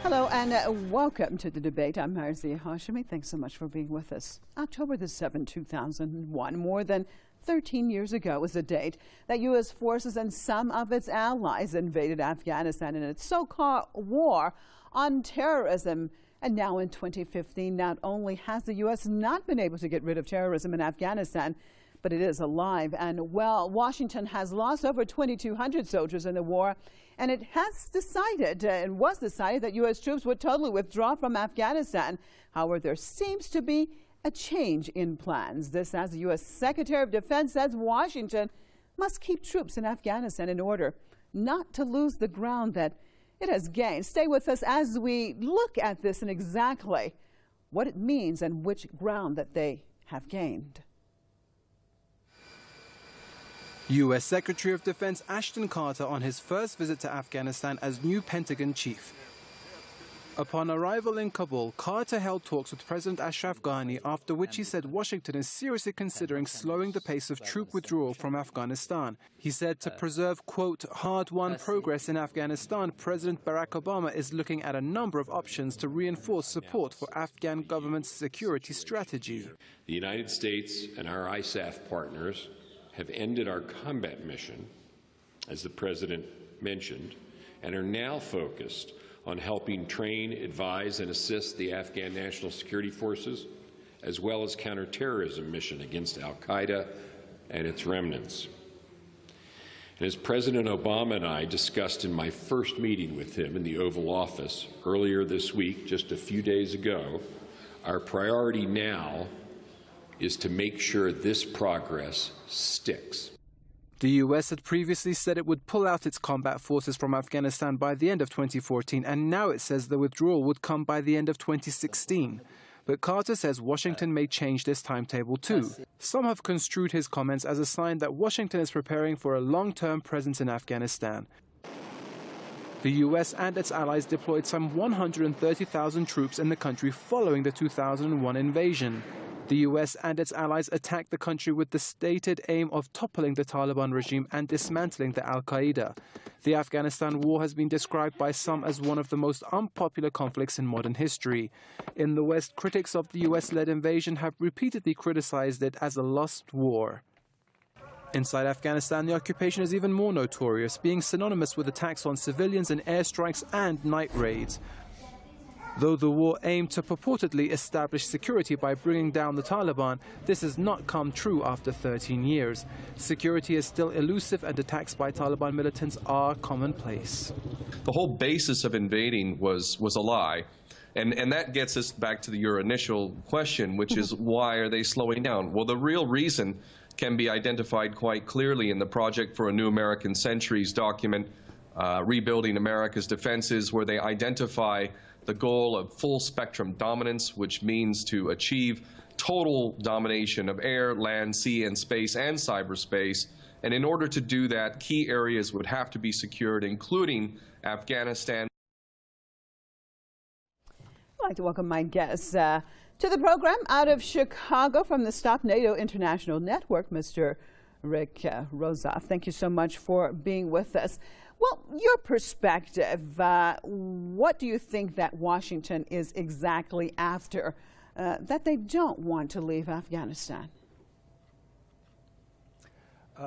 Hello and welcome to the debate. I'm Marzieh Hashemi. Thanks so much for being with us. October the 7th, 2001, more than 13 years ago, was the date that U.S. forces and some of its allies invaded Afghanistan in its so-called war on terrorism. And now in 2015, not only has the U.S. not been able to get rid of terrorism in Afghanistan, but it is alive and well. Washington has lost over 2,200 soldiers in the war, and it has decided, and was decided, that U.S. troops would totally withdraw from Afghanistan. However, there seems to be a change in plans. This as the U.S. Secretary of Defense says Washington must keep troops in Afghanistan in order not to lose the ground that it has gained. Stay with us as we look at this and exactly what it means and which ground that they have gained. U.S. Secretary of Defense Ashton Carter on his first visit to Afghanistan as new Pentagon chief. Upon arrival in Kabul, Carter held talks with President Ashraf Ghani, after which he said Washington is seriously considering slowing the pace of troop withdrawal from Afghanistan. He said to preserve, quote, hard-won progress in Afghanistan, President Barack Obama is looking at a number of options to reinforce support for Afghan government's security strategy. The United States and our ISAF partners have ended our combat mission, as the President mentioned, and are now focused on helping train, advise, and assist the Afghan National Security Forces, as well as counterterrorism mission against al-Qaeda and its remnants. And as President Obama and I discussed in my first meeting with him in the Oval Office earlier this week, just a few days ago, our priority now is to make sure this progress sticks. The U.S. had previously said it would pull out its combat forces from Afghanistan by the end of 2014, and now it says the withdrawal would come by the end of 2016. But Carter says Washington may change this timetable too. Some have construed his comments as a sign that Washington is preparing for a long-term presence in Afghanistan. The U.S. and its allies deployed some 130,000 troops in the country following the 2001 invasion. The U.S. and its allies attacked the country with the stated aim of toppling the Taliban regime and dismantling the al-Qaeda. The Afghanistan war has been described by some as one of the most unpopular conflicts in modern history. In the West, critics of the U.S.-led invasion have repeatedly criticized it as a lost war. Inside Afghanistan, the occupation is even more notorious, being synonymous with attacks on civilians and airstrikes and night raids. Though the war aimed to purportedly establish security by bringing down the Taliban, this has not come true after 13 years. Security is still elusive and attacks by Taliban militants are commonplace. The whole basis of invading was a lie. And that gets us back to your initial question, which is why are they slowing down? Well, the real reason can be identified quite clearly in the Project for a New American Centuries document, Rebuilding America's Defenses, where they identify the goal of full spectrum dominance, which means to achieve total domination of air, land, sea, and space, and cyberspace. And in order to do that, key areas would have to be secured, including Afghanistan. I'd like to welcome my guests to the program out of Chicago from the Stop NATO International Network, Mr. Rick Rozoff. Thank you so much for being with us. Well, your perspective, what do you think that Washington is exactly after, that they don't want to leave Afghanistan?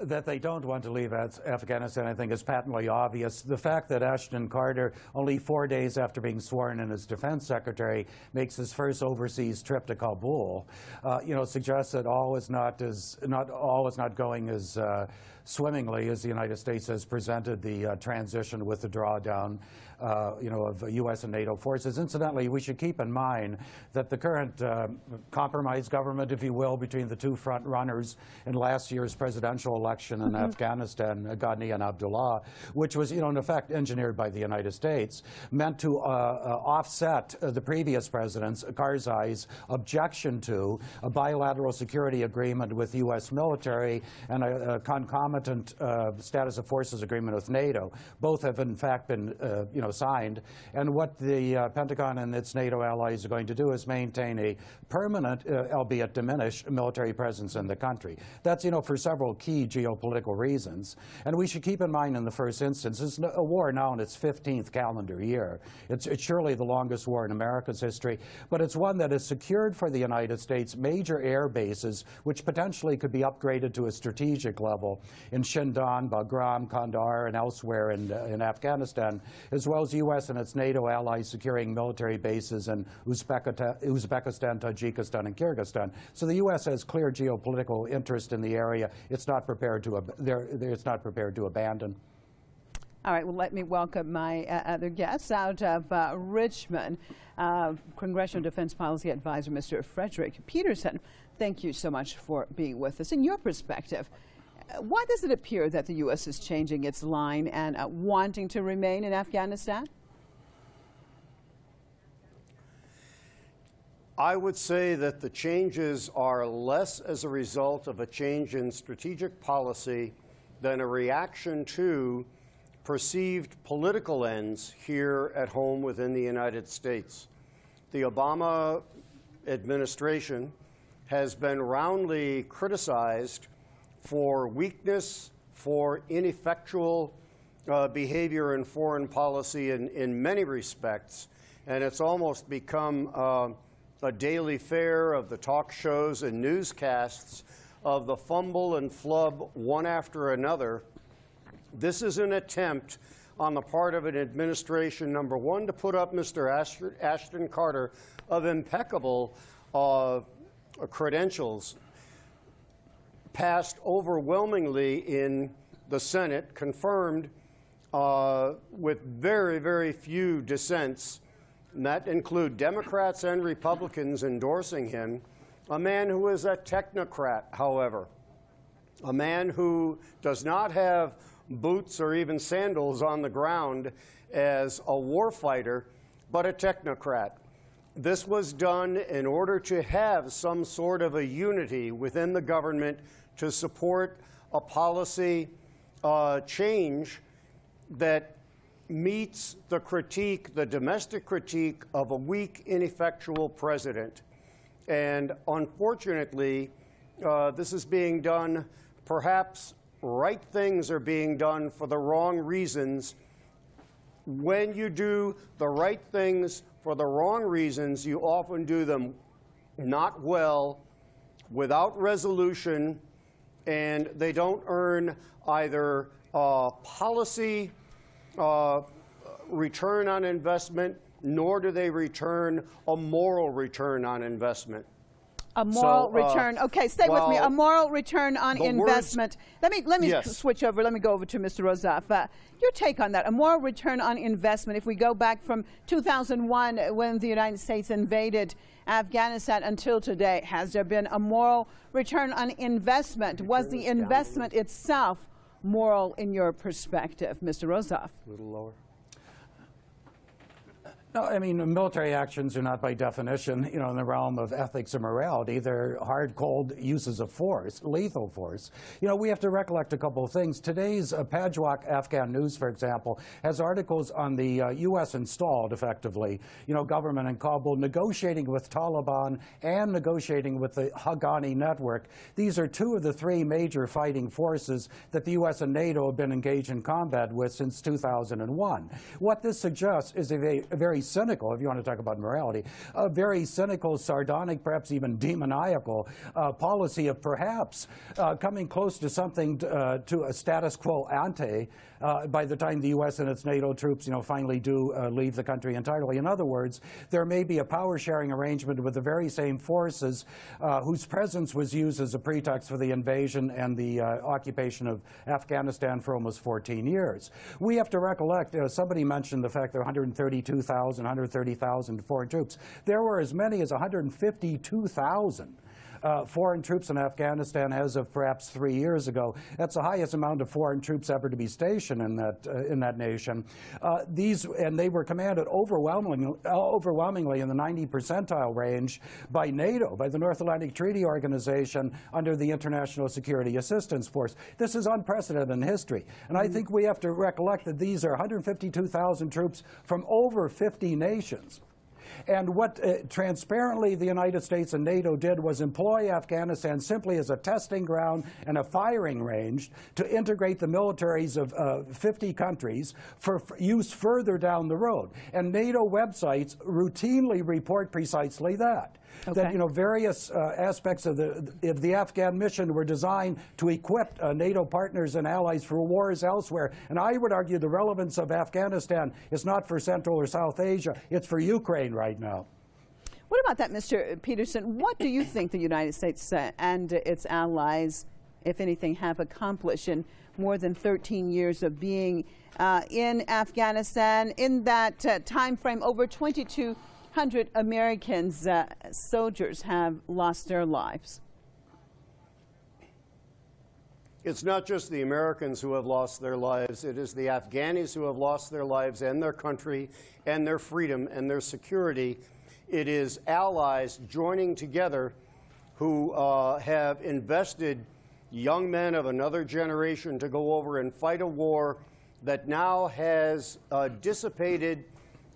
That they don't want to leave Afghanistan, I think, is patently obvious. The fact that Ashton Carter, only 4 days after being sworn in as defense secretary, makes his first overseas trip to Kabul, suggests that all is not going as swimmingly as the United States has presented the transition with the drawdown, of U.S. and NATO forces. Incidentally, we should keep in mind that the current compromise government, if you will, between the two front runners in last year's presidential election in Afghanistan, Ghani and Abdullah, which was, in effect engineered by the United States, meant to offset the previous president's, Karzai's, objection to a bilateral security agreement with U.S. military and a concomitant status of forces agreement with NATO. Both have, in fact, been, signed. And what the Pentagon and its NATO allies are going to do is maintain a permanent, albeit diminished, military presence in the country. That's, for several key geopolitical reasons. And we should keep in mind in the first instance, it's a war now in its 15th calendar year. It's surely the longest war in America's history, but it's one that has secured for the United States major air bases, which potentially could be upgraded to a strategic level in Shindan, Bagram, Kandahar, and elsewhere in Afghanistan, as well as U.S. and its NATO allies securing military bases in Uzbekistan, Tajikistan, and Kyrgyzstan. So the U.S. has clear geopolitical interest in the area. It's not prepared to abandon. All right, well, let me welcome my other guests out of Richmond, Congressional Defense Policy Advisor, Mr. Frederick Peterson. Thank you so much for being with us. In your perspective, why does it appear that the U.S. is changing its line and wanting to remain in Afghanistan? I would say that the changes are less as a result of a change in strategic policy than a reaction to perceived political ends here at home within the United States. The Obama administration has been roundly criticized for weakness, for ineffectual behavior in foreign policy in many respects, and it's almost become a daily fare of the talk shows and newscasts of the fumble and flub one after another. This is an attempt on the part of an administration, number one, to put up Mr. Ashton Carter of impeccable credentials, passed overwhelmingly in the Senate, confirmed with very, very few dissents, and that include Democrats and Republicans endorsing him, a man who is a technocrat, however, a man who does not have boots or even sandals on the ground as a warfighter, but a technocrat. This was done in order to have some sort of a unity within the government to support a policy change that meets the critique, the domestic critique of a weak, ineffectual president. And unfortunately, this is being done, perhaps right things are being done for the wrong reasons. When you do the right things for the wrong reasons, you often do them not well, without resolution, and they don't earn either policy return on investment, nor do they return a moral return on investment. A moral return. Okay, stay with me. A moral return on investment. Let me yes. switch over. Let me go over to Mr. Rozov. Your take on that. A moral return on investment. If we go back from 2001, when the United States invaded Afghanistan, until today, has there been a moral return on investment? Was the investment itself moral in your perspective, Mr. Rozov? A little lower. No, I mean, military actions are not by definition, in the realm of ethics or morality. They're hard, cold uses of force, lethal force. We have to recollect a couple of things. Today's Pajwak Afghan News, for example, has articles on the U.S. installed, effectively, government in Kabul negotiating with Taliban and negotiating with the Haqqani network. These are two of the three major fighting forces that the U.S. and NATO have been engaged in combat with since 2001. What this suggests is a very cynical, if you want to talk about morality, a very cynical, sardonic, perhaps even demoniacal policy of perhaps coming close to something to a status quo ante by the time the U.S. and its NATO troops, finally do leave the country entirely. In other words, there may be a power-sharing arrangement with the very same forces whose presence was used as a pretext for the invasion and the occupation of Afghanistan for almost 14 years. We have to recollect, somebody mentioned the fact there are 130,000 foreign troops. There were as many as 152,000 foreign troops in Afghanistan as of perhaps 3 years ago. That's the highest amount of foreign troops ever to be stationed in that nation. And they were commanded overwhelmingly in the 90 percentile range by NATO, by the North Atlantic Treaty Organization, under the International Security Assistance Force. This is unprecedented in history. And I think we have to recollect that these are 152,000 troops from over 50 nations. And what transparently the United States and NATO did was employ Afghanistan simply as a testing ground and a firing range to integrate the militaries of 50 countries for use further down the road. And NATO websites routinely report precisely that. Okay. That various aspects of the Afghan mission were designed to equip NATO partners and allies for wars elsewhere. And I would argue the relevance of Afghanistan is not for Central or South Asia, it's for Ukraine right now. What about that, Mr. Peterson? What do you think the United States and its allies, if anything, have accomplished in more than 13 years of being in Afghanistan? In that time frame, over 2,200 Americans, soldiers, have lost their lives. It's not just the Americans who have lost their lives. It is the Afghanis who have lost their lives and their country and their freedom and their security. It is allies joining together who have invested young men of another generation to go over and fight a war that now has dissipated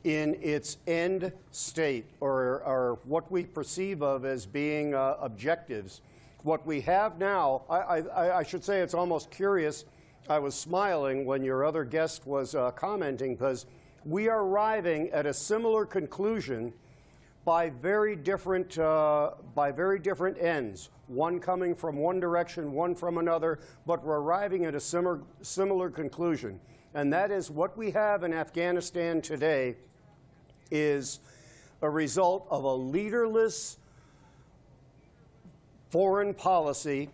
in its end state, or what we perceive of as being objectives. What we have now, I should say it's almost curious. I was smiling when your other guest was commenting, because we are arriving at a similar conclusion by very different ends. One coming from one direction, one from another, but we're arriving at a similar conclusion. And that is what we have in Afghanistan today is a result of a leaderless foreign policy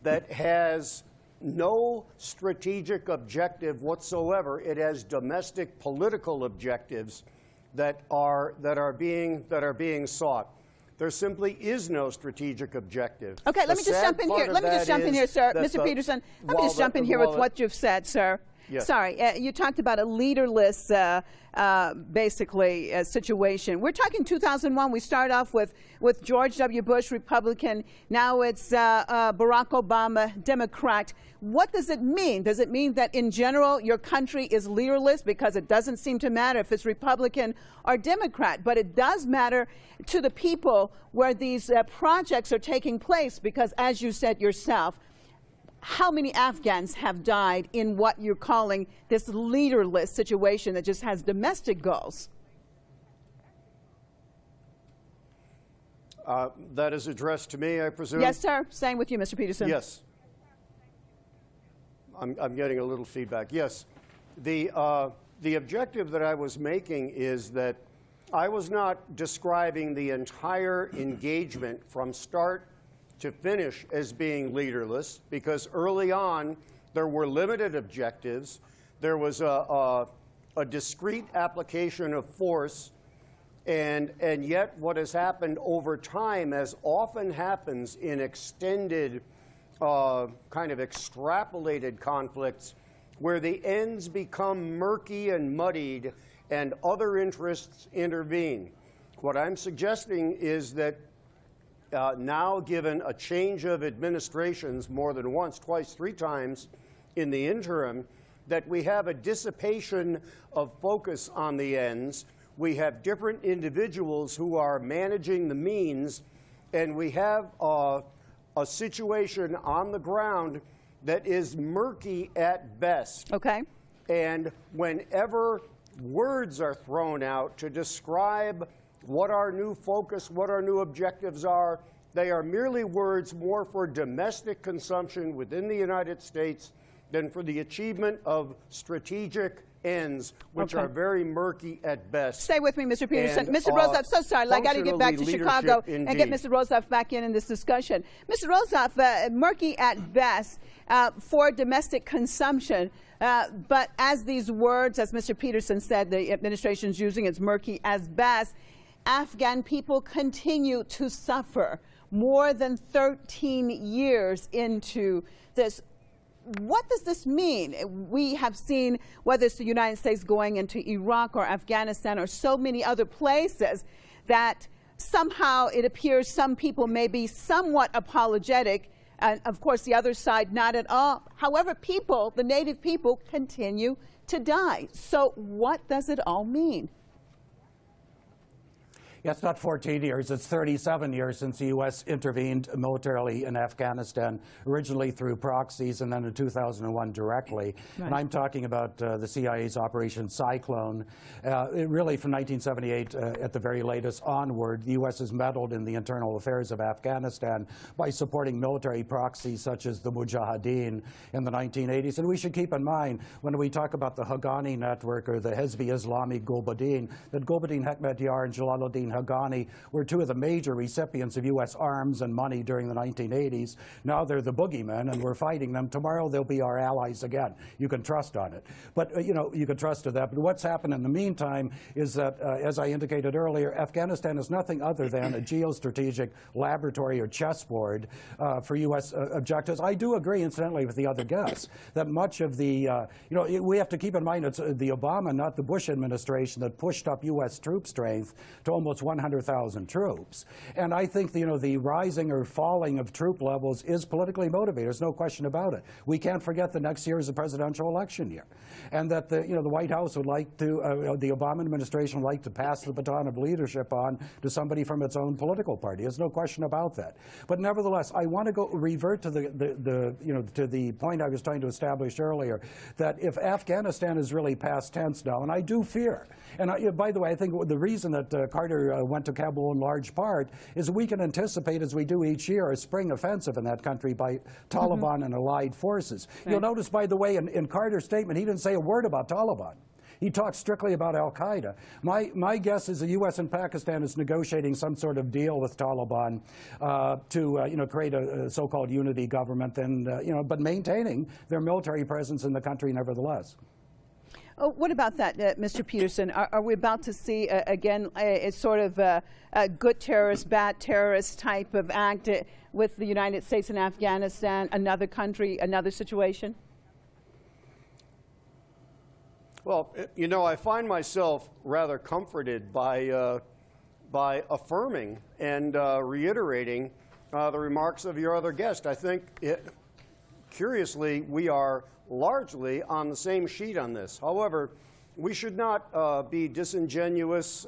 that has no strategic objective whatsoever. It has domestic political objectives that are being sought. There simply is no strategic objective. Okay, let me just jump in here. Let me just jump in here, sir. Mr. Peterson, let me just jump in here with what you've said, sir. Yes. Sorry, you talked about a leaderless, basically, situation. We're talking 2001. We start off with George W. Bush, Republican. Now it's Barack Obama, Democrat. What does it mean? Does it mean that in general your country is leaderless? Because it doesn't seem to matter if it's Republican or Democrat, but it does matter to the people where these projects are taking place, because as you said yourself, how many Afghans have died in what you're calling this leaderless situation that just has domestic goals? That is addressed to me, I presume? Yes, sir. Same with you, Mr. Peterson. Yes. I'm getting a little feedback. Yes. The objective that I was making is that I was not describing the entire engagement from start to finish as being leaderless, because early on there were limited objectives. There was a discrete application of force, and yet what has happened over time, as often happens in extended, kind of extrapolated conflicts, where the ends become murky and muddied and other interests intervene. What I'm suggesting is that now, given a change of administrations more than once, twice, three times in the interim, that we have a dissipation of focus on the ends. We have different individuals who are managing the means, and we have a situation on the ground that is murky at best. Okay. And whenever words are thrown out to describe what our new focus, what our new objectives are, they are merely words more for domestic consumption within the United States than for the achievement of strategic ends, which are very murky at best. Stay with me, Mr. Peterson. Mr. Rozoff, so sorry, I got to get back to Chicago and get Mr. Rozoff back in this discussion. Mr. Rozoff, murky at best for domestic consumption. But as these words, as Mr. Peterson said, the administration's using, it's murky as best. Afghan people continue to suffer. more than 13 years into this. What does this mean? We have seen, whether it's the United States going into Iraq or Afghanistan or so many other places, that somehow it appears some people may be somewhat apologetic, and of course the other side not at all. However, people, the native people, continue to die. So what does it all mean? Yeah, it's not 14 years, it's 37 years since the U.S. intervened militarily in Afghanistan, originally through proxies and then in 2001 directly. Right. And I'm talking about the CIA's Operation Cyclone. Really from 1978 at the very latest onward, the U.S. has meddled in the internal affairs of Afghanistan by supporting military proxies such as the Mujahideen in the 1980s. And we should keep in mind, when we talk about the Haqqani network or the Hezbi Islami Gulbuddin, that Gulbuddin Hekmatyar and Jalaluddin Haqqani were two of the major recipients of U.S. arms and money during the 1980s. Now they're the boogeymen, and we're fighting them. Tomorrow they'll be our allies again. You can trust on it. But, you know, you can trust to that. But what's happened in the meantime is that, as I indicated earlier, Afghanistan is nothing other than a geostrategic laboratory or chessboard for U.S. objectives. I do agree, incidentally, with the other guests, that much of the, you know, we have to keep in mind it's the Obama, not the Bush administration, that pushed up U.S. troop strength to almost 100,000 troops. And I think, you know, the rising or falling of troop levels is politically motivated. There's no question about it. We can't forget the next year is a presidential election year, and that the, you know, the White House would like to, the Obama administration would like to pass the baton of leadership on to somebody from its own political party. There's no question about that. But nevertheless, I want to revert to the you know, to the point I was trying to establish earlier, that if Afghanistan is really past tense now, and I do fear, and by the way, I think the reason that Carter went to Kabul in large part is we can anticipate, as we do each year, a spring offensive in that country by Taliban and allied forces. Right. You'll notice, by the way, in Carter's statement, he didn't say a word about Taliban. He talked strictly about al-Qaeda. My guess is the U.S. and Pakistan is negotiating some sort of deal with Taliban to you know, create a so-called unity government, and you know, but maintaining their military presence in the country nevertheless. Oh, what about that, Mr. Peterson? Are we about to see, again, a sort of a good terrorist, bad terrorist type of act with the United States and Afghanistan, another country, another situation? Well, you know, I find myself rather comforted by affirming and reiterating the remarks of your other guest. I think, curiously, we are largely on the same sheet on this. However, we should not be disingenuous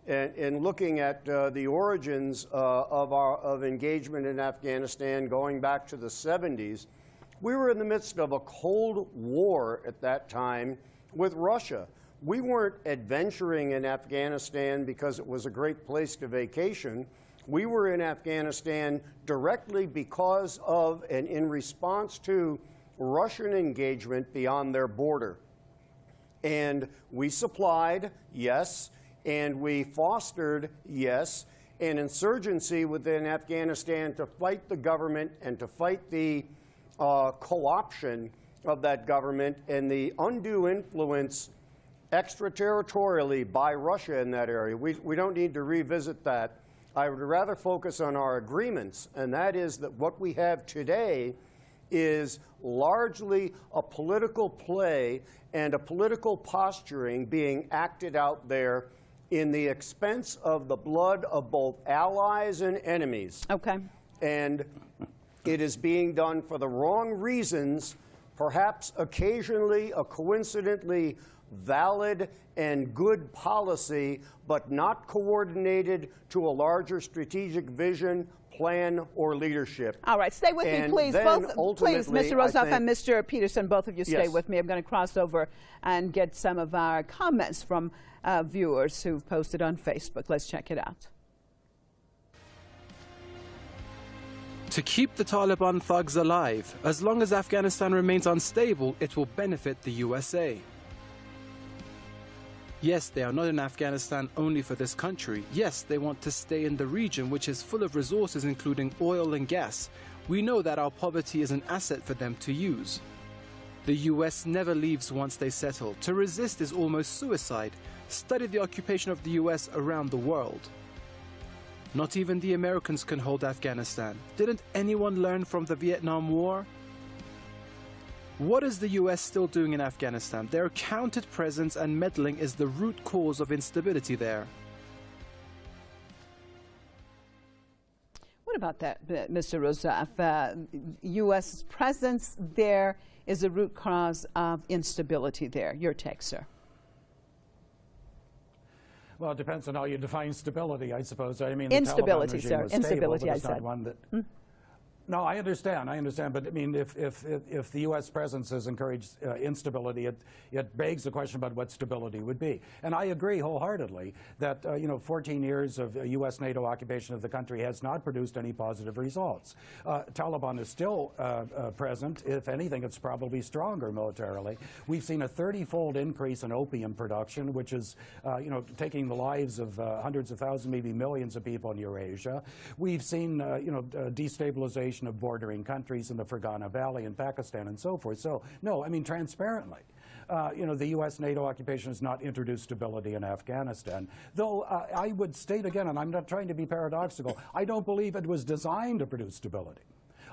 in looking at the origins of engagement in Afghanistan going back to the 70s. We were in the midst of a Cold War at that time with Russia. We weren't adventuring in Afghanistan because it was a great place to vacation. We were in Afghanistan directly because of and in response to Russian engagement beyond their border. And we supplied, yes, and we fostered, yes, an insurgency within Afghanistan to fight the government and to fight the co-option of that government and the undue influence extraterritorially by Russia in that area. We don't need to revisit that. I would rather focus on our agreements, and that is that what we have today is largely a political play and a political posturing being acted out there in the expense of the blood of both allies and enemies. Okay. And it is being done for the wrong reasons, perhaps occasionally a coincidentally valid and good policy, but not coordinated to a larger strategic vision, plan, or leadership. All right, stay with me, please. Please, Mr. Rozoff and Mr. Peterson, both of you stay with me. I'm going to cross over and get some of our comments from viewers who've posted on Facebook. Let's check it out. To keep the Taliban thugs alive, as long as Afghanistan remains unstable, it will benefit the USA. Yes, they are not in Afghanistan only for this country. Yes, they want to stay in the region, which is full of resources including oil and gas. We know that our poverty is an asset for them to use. The US never leaves once they settle. To resist is almost suicide. Study the occupation of the US around the world. Not even the Americans can hold Afghanistan. Didn't anyone learn from the Vietnam War? What is the US still doing in Afghanistan? Their counted presence and meddling is the root cause of instability there. What about that, Mr. Rozov? U.S. presence there is the root cause of instability there. Your take, sir. Well, it depends on how you define stability, I suppose. I mean, instability, sir. Instability, I said. No, I understand, but I mean, if the U.S. presence has encouraged instability, it begs the question about what stability would be. And I agree wholeheartedly that 14 years of U.S. NATO occupation of the country has not produced any positive results. Taliban is still present. If anything, it's probably stronger militarily. We've seen a 30-fold increase in opium production, which is taking the lives of hundreds of thousands, maybe millions of people in Eurasia. We've seen destabilization of bordering countries in the Fergana Valley in Pakistan and so forth. So, no, I mean, transparently, the U.S. NATO occupation has not introduced stability in Afghanistan. Though I would state again, and I'm not trying to be paradoxical, I don't believe it was designed to produce stability.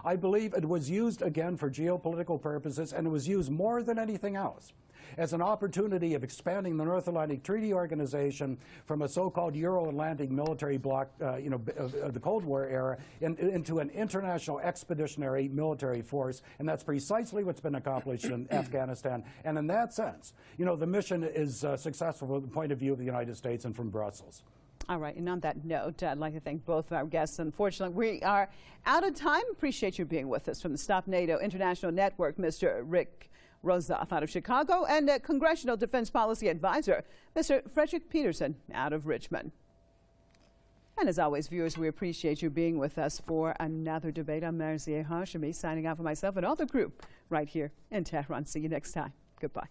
I believe it was used, again, for geopolitical purposes, and it was used more than anything else as an opportunity of expanding the North Atlantic Treaty Organization from a so-called Euro-Atlantic military bloc, of the Cold War era, into an international expeditionary military force, and that's precisely what's been accomplished in Afghanistan. And in that sense, the mission is successful from the point of view of the United States and from Brussels. All right, and on that note, I'd like to thank both of our guests. Unfortunately, we are out of time. Appreciate you being with us. From the Stop NATO International Network, Mr. Rick Rozov out of Chicago, and Congressional Defense Policy Advisor, Mr. Frederick Peterson out of Richmond. And as always, viewers, we appreciate you being with us for another debate. I'm Marzieh Hashemi, signing out for myself and all the group right here in Tehran. See you next time. Goodbye.